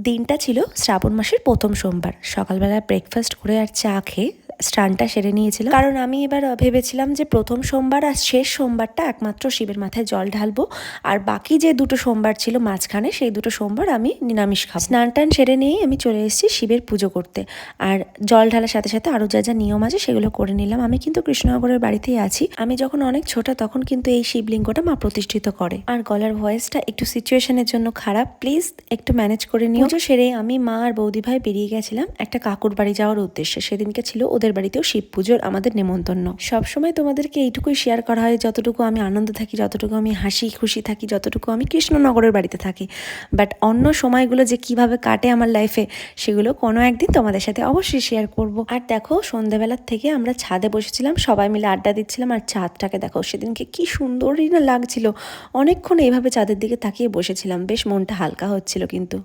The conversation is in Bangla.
দিনটা ছিল শ্রাবণ মাসের প্রথম সোমবার। সকালবেলা ব্রেকফাস্ট করে আর চা খেয়ে স্নানটা সেরে নিয়েছিলাম, কারণ আমি এবার ভেবেছিলাম যে প্রথম সোমবার আর শেষ সোমবারটা একমাত্র শিবের মাথায় জল ঢালবো, আর বাকি যে দুটো সোমবার ছিল মাঝখানে সেই দুটো সোমবার আমি নিরামিষ খাবো। স্নান টান সেরে নিয়েই আমি চলে এসেছি শিবের পুজো করতে, আর জল ঢালার সাথে সাথে আরও যা যা নিয়ম আছে সেগুলো করে নিলাম। আমি কিন্তু কৃষ্ণনগরের বাড়িতেই আছি। আমি যখন অনেক ছোট তখন কিন্তু এই শিবলিঙ্গটা মা প্রতিষ্ঠিত করে। আর গলার ভয়েসটা একটু সিচুয়েশনের জন্য খারাপ, প্লিজ একটু ম্যানেজ করে নিও। পুজো সেরে আমি, মা আর বৌদি ভাই বেরিয়ে গেছিলাম একটা কাকুর বাড়ি যাওয়ার উদ্দেশ্যে। সেদিনকে ছিল ওদের বাড়িতেও শিব পুজোর আমাদের নেমন্তন্ন। সবসময় তোমাদেরকে এইটুকুই শেয়ার করা হয় যতটুকু আমি আনন্দ থাকি, যতটুকু আমি হাসি খুশি থাকি, যতটুকু আমি কৃষ্ণনগরের বাড়িতে থাকি। বাট অন্য সময়গুলো যে কিভাবে কাটে আমার লাইফে সেগুলো কোনো একদিন তোমাদের সাথে অবশ্যই শেয়ার করব। আর দেখো, সন্ধ্যাবেলার থেকে আমরা ছাদে বসেছিলাম, সবাই মিলে আড্ডা দিচ্ছিলাম। আর চাঁদটাকে দেখো সেদিনকে কি সুন্দরই না লাগছিল। অনেকক্ষণ এইভাবে চাঁদের দিকে তাকিয়ে বসেছিলাম, বেশ মনটা হালকা হচ্ছিল কিন্তু।